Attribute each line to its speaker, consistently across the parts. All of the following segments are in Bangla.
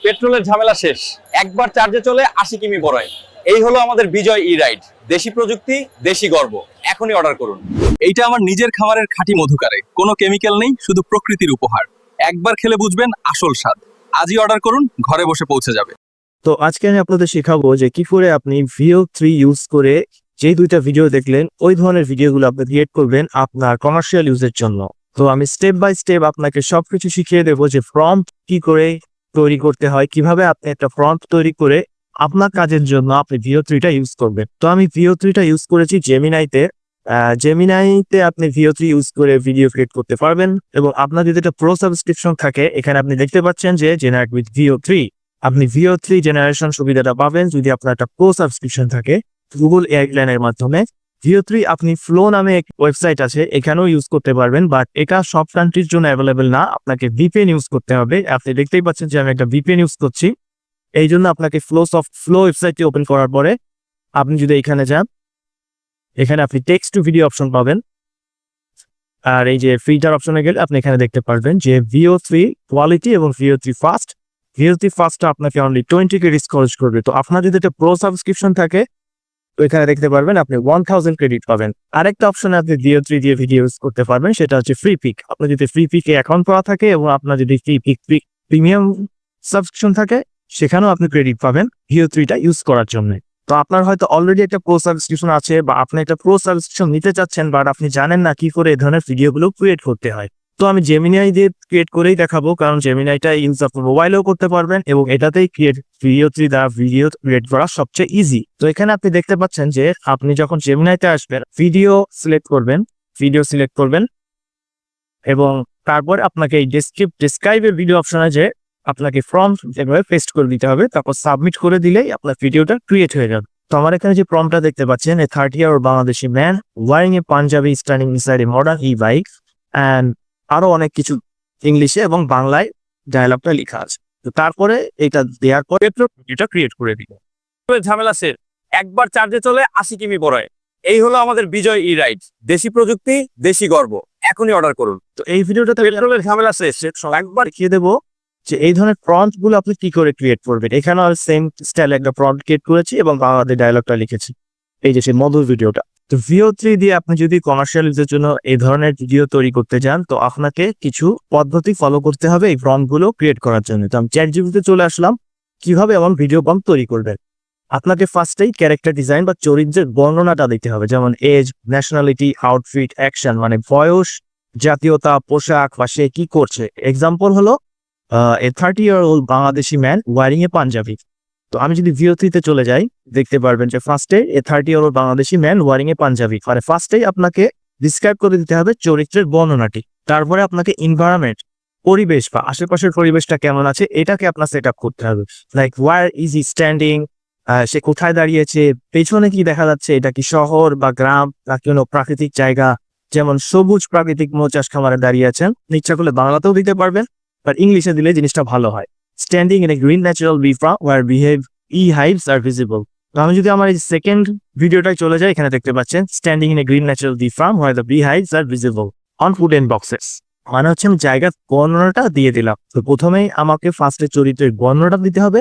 Speaker 1: পেট্রোলের ঝামেলা শেষ, একবার চার্জে চলে 80 কিমি বড়ায়। এই হলো আমাদের বিজয় ই রাইড। দেশি প্রযুক্তি, দেশি গর্ব। এখনই অর্ডার করুন।
Speaker 2: এইটা আমার নিজের খামারের খাঁটি মধুকারে, কোনো কেমিক্যাল নেই, শুধু প্রকৃতির উপহার। একবার খেলে বুঝবেন আসল স্বাদ। আজই অর্ডার করুন, ঘরে বসে পৌঁছে যাবে।
Speaker 3: তো আজকে আমি আপনাদের শেখাবো যে কি করে আপনি VO3 ইউজ করে যে দুইটা ভিডিও দেখলেন ওই ধরনের ভিডিওগুলো আপনি ক্রিয়েট করবেন আপনার কমার্শিয়াল ইউজের জন্য। তো আমি স্টেপ বাই স্টেপ আপনাকে সবকিছু শিখিয়ে দেবো যে প্রম্পট কি করে তৈরি করতে হয়, কিভাবে আপনি একটা প্রম্পট তৈরি করে আপনার কাজের জন্য আপনি VO3টা ইউজ করবেন। তো আমি VO3টা ইউজ করেছি জেমিনাইতে। জেমিনাইতে আপনি VO3 ইউজ করে ভিডিও ক্রিয়েট করতে পারবেন এবং আপনার যদি একটা প্রো সাবস্ক্রিপশন থাকে এখানে আপনি দেখতে পাচ্ছেন যে জেনারেট উইথ VO3, আপনি VO3 জেনারেশন সুবিধাটা পাবেন যদি আপনার একটা প্রো সাবস্ক্রিপশন থাকে গুগল এয়ারলাইনের মাধ্যমে। VO3 আপনি ফ্লো নামে এক ওয়েবসাইট আছে, এখানেও ইউজ করতে পারবেন, বাট এটা সব কান্ট্রির জন্য অ্যাভেলেবেল না, আপনাকে VPN ইউজ করতে হবে। আপনি দেখতেই পাচ্ছেন যে আমি একটা VPN ইউজ করছি। এই জন্য আপনাকে ফ্লো ওয়েবসাইটটি ওপেন করার পরে আপনি যদি এখানে যান, এখানে আপনি টেক্সট টু ভিডিও অপশন পাবেন। আর এই যে ফিল্টার অপশনে গেলে আপনি এখানে দেখতে পারবেন যে VO3 কোয়ালিটি এবং VO3 ফাস্ট। VO3 ফাস্টটা আপনাকে অনলি 20 ক্রেডিট খরচ করবে। তো আপনার যদি একটা প্রো সাবস্ক্রিপশন থাকে তো এখানে দেখতে পারবেন আপনি 1000 ক্রেডিট পাবেন। আরেকটা অপশনে আপনি VO3 দিয়ে ভিডিও ইউজ করতে পারবেন, সেটা হচ্ছে ফ্রি পিক। আপনার যদি ফ্রি পিকে অ্যাকাউন্ট করা থাকে এবং আপনার যদি ফ্রি পিক প্রিমিয়াম সাবস্ক্রিপশন থাকে সেখানেও আপনি ক্রেডিট পাবেন VO3টা ইউজ করার জন্য। তো আপনার হয়তো অলরেডি একটা প্রো সাবস্ক্রিপশন আছে বা আপনি একটা প্রো সাবস্ক্রিপশন নিতে চাচ্ছেন, বাট আপনি জানেন না কি করে এই ধরনের ভিডিওগুলো ক্রিয়েট করতে হয়। তো আমি জেমিনাই দিয়ে ক্রিয়েট করেই দেখাবো, কারণ জেমিনাইটা ইউজ আপনি মোবাইলেও করতে পারবেন এবং এটাতেই VO3 দ্বারা ভিডিও ক্রিয়েট করা সবচেয়ে ইজি। তো এখানে আপনি দেখতে পাচ্ছেন যে আপনি যখন জেমিনাইতে আসবেন ভিডিও সিলেক্ট করবেন এবং তারপর আপনাকে এই ডেসক্রাইবের ভিডিও অপশনে যে আপনাকে প্রম্পট এভাবে পেস্ট করে দিতে হবে, তারপর সাবমিট করে দিলেই আপনার ভিডিওটা ক্রিয়েট হয়ে যাবে। তো আমার এখানে যে প্রম্পটটা দেখতে পাচ্ছেন, a 30-year-old Bangladeshi man wearing a Punjabi standing inside a modern e bike and আরো অনেক কিছু ইংলিশে এবং বাংলায় ডায়লগটা লেখা আছে। তো তারপরে এটা দেওয়ার পরে এটা ক্রিয়েট করে দিল।
Speaker 1: পেট্রোলের ঝামেলা শেষ, একবার চার্জে চলে 80 কিমি বড়ায়। এই হলো আমাদের বিজয় ই রাইড। দেশি প্রযুক্তি, দেশি গর্ব। এখনই অর্ডার করুন।
Speaker 3: তো এই ভিডিওটাতে
Speaker 1: পেট্রোলের ঝামেলা শেষ,
Speaker 3: একবার দেখিয়ে দেবো যে এই ধরনের প্রম্পট গুলো আপনি কি করে ক্রিয়েট করবেন। এখানে আর সেম স্টাইলে একটা প্রম্পট ক্রিয়েট করেছি এবং বাংলাদেশ ডায়লগটা লিখেছি, এই যে সেই মধুর ভিডিওটা। তো VO3 দিয়ে আপনি যদি কমার্শিয়াল ইউজের জন্য এই ধরনের ভিডিও তৈরি করতে চান তো আপনাকে কিছু পদ্ধতি ফলো করতে হবে এই প্রম্পট গুলো ক্রিয়েট করার জন্য। তো আমি চ্যাটজিপিটিতে চলে আসলাম কিভাবে এমন ভিডিও প্রম্পট তৈরি করবেন। আপনাকে ফার্স্টেই ক্যারেক্টার ডিজাইন বা চরিত্রের বর্ণনাটা দিতে হবে, যেমন এজ, ন্যাশনালিটি, আউটফিট, অ্যাকশন, মানে বয়স, জাতীয়তা, পোশাক বা সে কি করছে। এক্সাম্পল হলো এ 30-year-old Bangladeshi man wearing a panjabi. তো আমি যদি VO3-তে চলে যাই দেখতে পারবেন যে ফার্স্টে এ 30-year-old Bangladeshi man wearing a panjabi, মানে ফার্স্টেই আপনাকে ডিসক্রাইব করে দিতে হবে চরিত্রের বর্ণনাটি। তারপরে আপনাকে এনভায়রনমেন্ট, পরিবেশ বা আশেপাশের পরিবেশটা কেমন আছে এটাকে আপনার সেট আপ করতে হবে। Like where is he standing, সে কোথায় দাঁড়িয়েছে, পেছনে কি দেখা যাচ্ছে, এটা কি শহর বা গ্রাম বা কোনো প্রাকৃতিক জায়গা, যেমন সবুজ প্রাকৃতিক মৌচাষ খামারে দাঁড়িয়ে আছেন। ইচ্ছা করলে বাংলাতেও দিতে পারবেন, বাট ইংলিশে দিলে জিনিসটা ভালো হয়। Standing in a green natural bee farm where hives are visible. তো আমি যদি আমার এই সেকেন্ড ভিডিওটায় চলে যাই, এখানে দেখতে পাচ্ছেন standing in a green natural bee farm where the hives are visible on wooden boxes, মানে হচ্ছে আমি জায়গার বর্ণনাটা দিয়ে দিলাম। তো প্রথমেই আমাকে ফার্স্টে চরিত্রের বর্ণনাটা দিতে হবে,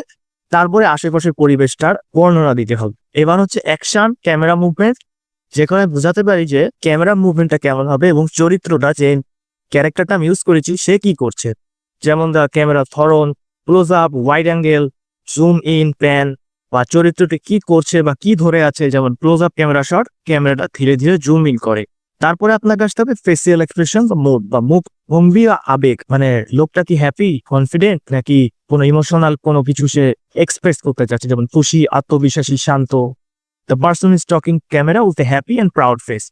Speaker 3: তারপরে আশেপাশের পরিবেশটার বর্ণনা দিতে হবে। এবার হচ্ছে অ্যাকশন, ক্যামেরা মুভমেন্ট, যেখানে বোঝাতে পারি যে ক্যামেরা মুভমেন্টটা কেমন হবে এবং চরিত্রটা, যে ক্যারেক্টারটা আমি ইউজ করেছি সে কি করছে, যেমন দা ক্যামেরা ধরন, close up, wide angle, zoom in, pan, বা চরিত্রটি কি করছে বা কি ধরে আছে, যেমন ক্লোজ আপ ক্যামেরা শট, ক্যামেরাটা ধীরে ধীরে জুম ইন করে। তারপরে আপনাকে আসতে হবে ফেসিয়াল এক্সপ্রেশন বা মুড বা মুখ ভঙ্গি বা আবেগ, মানে লোকটা কি হ্যাপি, কনফিডেন্ট, নাকি কোনো ইমোশনাল কোনো কিছু সে এক্সপ্রেস করতে চাচ্ছে, যেমন খুশি, আত্মবিশ্বাসী, শান্ত। The person is talking camera with a happy and proud face,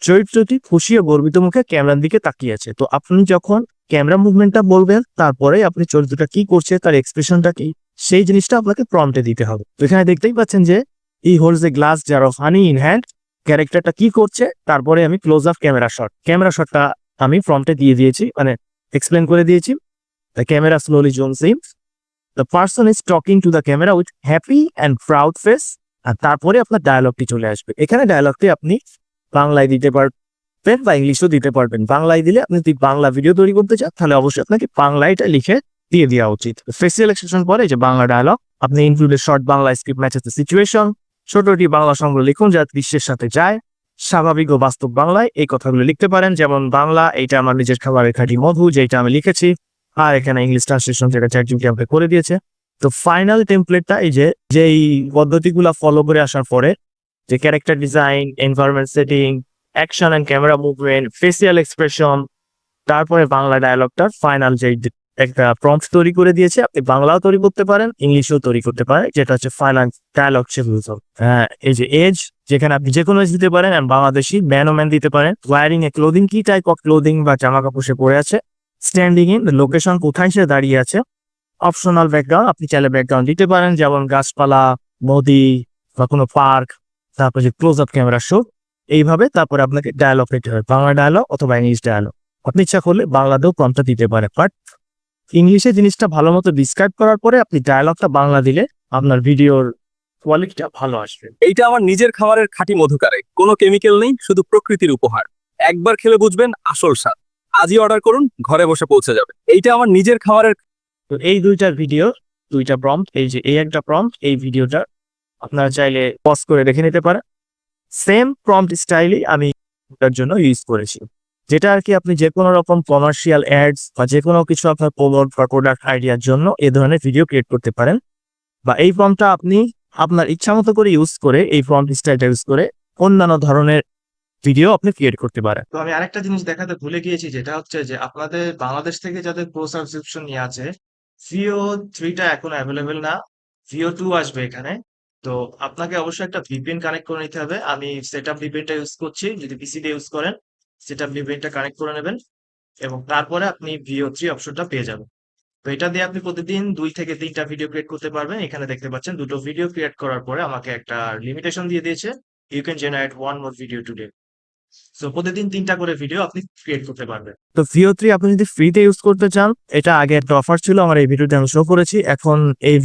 Speaker 3: চরিত্রটি খুশি ও গর্বিত মুখে ক্যামেরার দিকে তাকিয়ে আছে। তো আপনি যখন ক্যামেরা মুভমেন্টটা বলবেন তারপরে আপনি চরিত্রটা কি করছে তার এক্সপ্রেশনটা কি সেই জিনিসটা আপনাকে প্রম্পটে দিতে হবে। তো এখানে দেখতেই পাচ্ছেন যে he holds a glass jar of honey in hand, ক্যারেক্টারটা কি করছে, তারপরে আমি ক্লোজ আপ ক্যামেরা শটটা আমি প্রম্পটে দিয়ে দিয়েছি, মানে এক্সপ্লেন করে দিয়েছি। The camera slowly zooms in, the person is talking to the camera with happy and proud face, আর তারপরে আপনার ডায়ালগটি চলে আসবে। এখানে ডায়ালগটি আপনি বাংলায় দিতে পারবেন বা ইংলিশও দিতে পারবেন। বাংলায় দিলে আপনি যদি বাংলা ভিডিও তৈরি করতে চান তাহলে অবশ্যই আপনাকে বাংলায় এটা লিখে দিয়ে দেওয়া উচিত। ফেসিয়াল এক্সপ্রেশন পরে যে বাংলা ডায়লগ, আপনি included short Bangla script matches the situation, ছোটটি বাংলা সংগ্রহ লিখুন যা দৃশ্যের সাথে যায়, স্বাভাবিক ও বাস্তব বাংলায় এই কথাগুলো লিখতে পারেন। যেমন বাংলা, এইটা আমার নিজের খাবারের খাঁটি মধু, যেটা আমি লিখেছি, আর এখানে ইংলিশ ট্রান্সলেশন যেটা চ্যাটজিপিটি আমাকে করে দিয়েছে। তো ফাইনাল টেমপ্লেটটা এই যে যেই পদ্ধতিগুলো ফলো করে আসার পরে যে character design, environment setting, action and camera movement, facial expression, তারপরে বাংলা ডায়লগটার ফাইনাল যে একটা প্রম্পট তৈরি করে দিয়েছে, আপনি বাংলাও তৈরি করতে পারেন, ইংলিশও তৈরি করতে পারেন, যেটা হচ্ছে ফাইনাল ডায়লগ সেগুলো। হ্যাঁ, এই যে এজ, যেখানে আপনি যে কোনো এজ দিতে পারেন, and বাংলাদেশি ম্যান ও ম্যান দিতে পারেন। ওয়ারিং এ ক্লোদিং, কি টাইপ অফ ক্লোদিং বা জামা কাপড় সে পরে আছে। স্ট্যান্ডিং ইন, লোকেশন কোথায় সে দাঁড়িয়ে আছে। অপশনাল ব্যাকগ্রাউন্ড, আপনি চাইলে ব্যাকগ্রাউন্ড দিতে পারেন, যেমন গাছপালা, নদী বা কোনো পার্ক, তারপর যে ক্লোজ আপ ক্যামেরা শো, এইভাবে। তারপরে আপনাকে ডায়লগ দিতে হবে, বাংলা ডায়লগ অথবা ইংলিশ ডায়লগ। আপনি ইচ্ছা করলে বাংলাতেও প্রম্পটটা দিতে পারে, বাট ইংলিশে জিনিসটা ভালো মতো ডিসক্রাইব করার পরে আপনি ডায়লগটা বাংলা দিলে আপনার ভিডিওর কোয়ালিটিটা ভালো আসবে।
Speaker 2: এইটা আমার নিজের খাবারের খাঁটি মধুকারে, কোনো কেমিক্যাল নেই, শুধু প্রকৃতির উপহার। একবার খেলে বুঝবেন আসল স্বাদ। আজই অর্ডার করুন, ঘরে বসে পৌঁছে যাবে। এইটা আমার নিজের খাবারের।
Speaker 3: তো এই দুইটা প্রম্পট, এই যে এই একটা প্রম্পট, এই ভিডিওটা আপনারা চাইলে পজ করে রেখে নিতে পারেন। সেম প্রম্পট স্টাইলই আমি এটার জন্য ইউজ করেছি, যেটা আর কি আপনি যে কোনো রকম কমার্শিয়াল অ্যাডস বা যে কোনো কিছু আপনার প্রোডাক্ট আইডিয়ার জন্য এ ধরনের ভিডিও ক্রিয়েট করতে পারেন। বা এই প্রম্পটটা আপনি আপনার ইচ্ছা মতো করে ইউজ করে, এই প্রম্পট স্টাইলটা ইউজ করে অন্যান্য ধরনের ভিডিও আপনি ক্রিয়েট করতে পারেন। তো আমি আরেকটা জিনিস দেখাতে ভুলে গিয়েছি, যেটা হচ্ছে যে আপনাদের বাংলাদেশ থেকে যাদের প্রো সাবস্ক্রিপশন নিয়ে আছে, VO3টা এখন অ্যাভেলেবেল না, VO2 আসবে এখানে। তো আপনাকে অবশ্যই একটা VPN কানেক্ট করে নিতে হবে। আমি সেটআপ VPNটা ইউজ করছি, যদি পিসি দিয়ে ইউজ করেন সেটআপ VPNটা কানেক্ট করে নেবেন এবং তারপরে আপনি VO3 অপশনটা পেয়ে যাবেন। তো এটা দিয়ে আপনি প্রতিদিন 2 থেকে 3টা ভিডিও ক্রিয়েট করতে পারবেন। এখানে দেখতে পাচ্ছেন দুটো ভিডিও ক্রিয়েট করার পরে আমাকে একটা লিমিটেশন দিয়ে দিয়েছে, you can generate 1 more video today. So প্রতিদিন 3টা করে ভিডিও আপনি ক্রিয়েট করতে পারবেন। তো VO3 আপনি যদি ফ্রিতে ইউজ করতে চান, এটা আগে একটা অফার ছিল, আমার এই ভিডিওতে আমি শো করেছি। এখন এই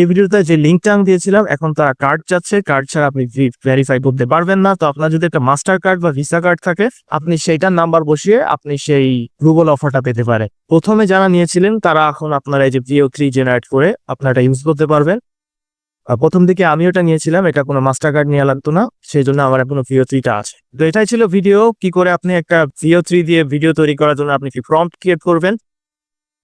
Speaker 3: ভিডিওটা যে লিঙ্কটা আমি দিয়েছিলাম, এখন তারা কার্ড চাচ্ছে, কার্ড ছাড়া আপনি ভেরিফাই করতে পারবেন না। তো আপনার যদি একটা মাস্টার কার্ড বা ভিসা কার্ড থাকে, আপনি সেইটার নাম্বার বসিয়ে আপনি সেই গ্লোবাল অফারটা পেতে পারেন। প্রথমে যারা নিয়েছিলেন তারা এখন আপনারা এই যে VO3 জেনারেট করে আপনারা এটা ইউজ করতে পারবেন। প্রথম দিকে আমি ওটা নিয়েছিলাম, এটা কোনো মাস্টার কার্ড নেওয়া লাগতো না, সেই জন্য আমার এখনো VO3টা আছে। তো এটাই ছিল ভিডিও, কি করে আপনি একটা VO3 দিয়ে ভিডিও তৈরি করার জন্য আপনি কি প্রম্পট ক্রিয়েট করবেন।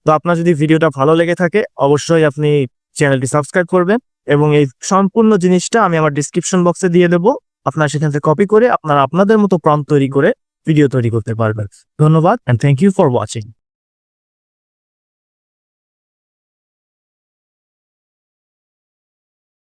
Speaker 3: তো আপনার যদি ভিডিওটা ভালো লেগে থাকে, অবশ্যই আপনি চ্যানেলটি সাবস্ক্রাইব করবেন এবং এই সম্পূর্ণ জিনিসটা আমি আমার ডিসক্রিপশন বক্সে দিয়ে দেবো। আপনারা সেখান থেকে কপি করে আপনারা আপনাদের মতো প্রম্পট তৈরি করে ভিডিও তৈরি করতে পারবেন। ধন্যবাদ, and thank you for watching.